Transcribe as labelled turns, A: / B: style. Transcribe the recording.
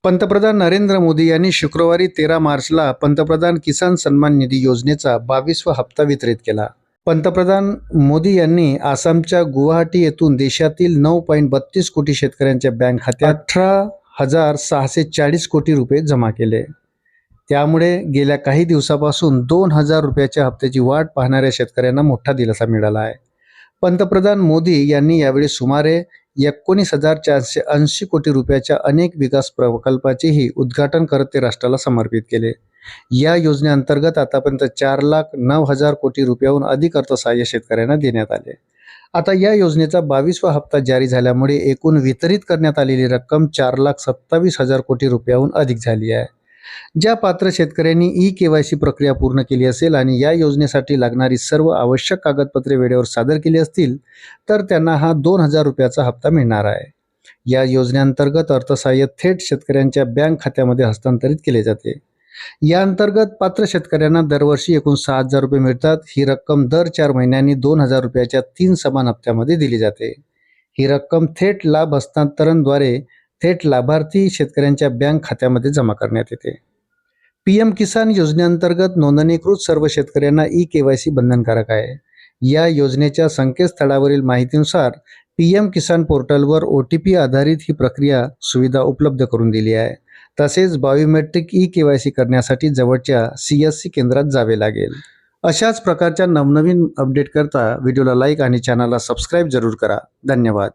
A: पंतप्रधान नरेंद्र मोदी यांनी शुक्रवारी 13 मार्चला पंतप्रधान किसान सन्मान निधी योजनेचा 22वा हप्ता वितरित केला। पंतप्रधान मोदी यांनी आसामच्या गुवाहाटी येथून देशातील 9.32 कोटी शेतकऱ्यांच्या बँक खात्यात 18,640 कोटी रुपये जमा केले। त्यामुळे गेल्या काही दिवसापासून 2,000 रुपयाच्या हप्त्याची वाट पाहणाऱ्या शेतकऱ्यांना मोठा दिलासा मिळाला आहे। पंतप्रधान मोदी यांनी यावेळी सुमारे 19,480 कोटी रुपयाच्या अनेक विकास प्रकल्पाचेही उद्घाटन करत ते राष्ट्राला समर्पित केले। या योजनेअंतर्गत आतापर्यंत 4,09,000 कोटी रुपयाहून अधिक अर्थसहाय्य शेतकऱ्यांना देण्यात आले। आता या योजनेचा 22वा हप्ता जारी झाल्यामुळे एकूण वितरित करण्यात आलेली रक्कम 4,27,000 कोटी रुपयाहून अधिक झाली आहे। ज्या पात्र शेतकऱ्यांनी ई-केवायसी प्रक्रिया पूर्ण केली असेल आणि या योजनेसाठी लागणारी सर्व आवश्यक कागदपत्रे वेळेवर सादर केली असतील तर त्यांना हा 2,000 रुपयाचा हप्ता मिळणार आहे। या योजनेअंतर्गत अर्थसहाय्य थेट शेतकऱ्यांच्या बँक खात्यामध्ये हस्तांतरित केले जाते। या अंतर्गत पात्र शेतकऱ्यांना दरवर्षी एकूण 6,000 रुपये मिळतात। ही रक्कम दर 4 महिन्यांनी 2,000 रुपयाच्या 3 समान हप्त्यामध्ये दिली जाते। ही रक्कम थेट लाभ हस्तांतरणद्वारे थेट लाभार्थी शेतकऱ्यांच्या बँक खात्यामध्ये जमा करण्यात येते। पीएम किसान योजनेअंतर्गत नोंदणीकृत सर्व शेतकऱ्यांना ई-केवायसी बंधनकारक आहे। या योजनेच्या संकेतस्थळावरील माहितीनुसार पीएम किसान पोर्टलवर OTP आधारित ही प्रक्रिया सुविधा उपलब्ध करून दिली आहे। तसेच बायोमेट्रिक ई-केवायसी करण्यासाठी जवळच्या CSC केंद्रात जावे लागेल। अशाच प्रकारच्या नवनवीन अपडेट करता व्हिडिओला लाईक आणि चॅनलला सबस्क्राईब जरूर करा। धन्यवाद।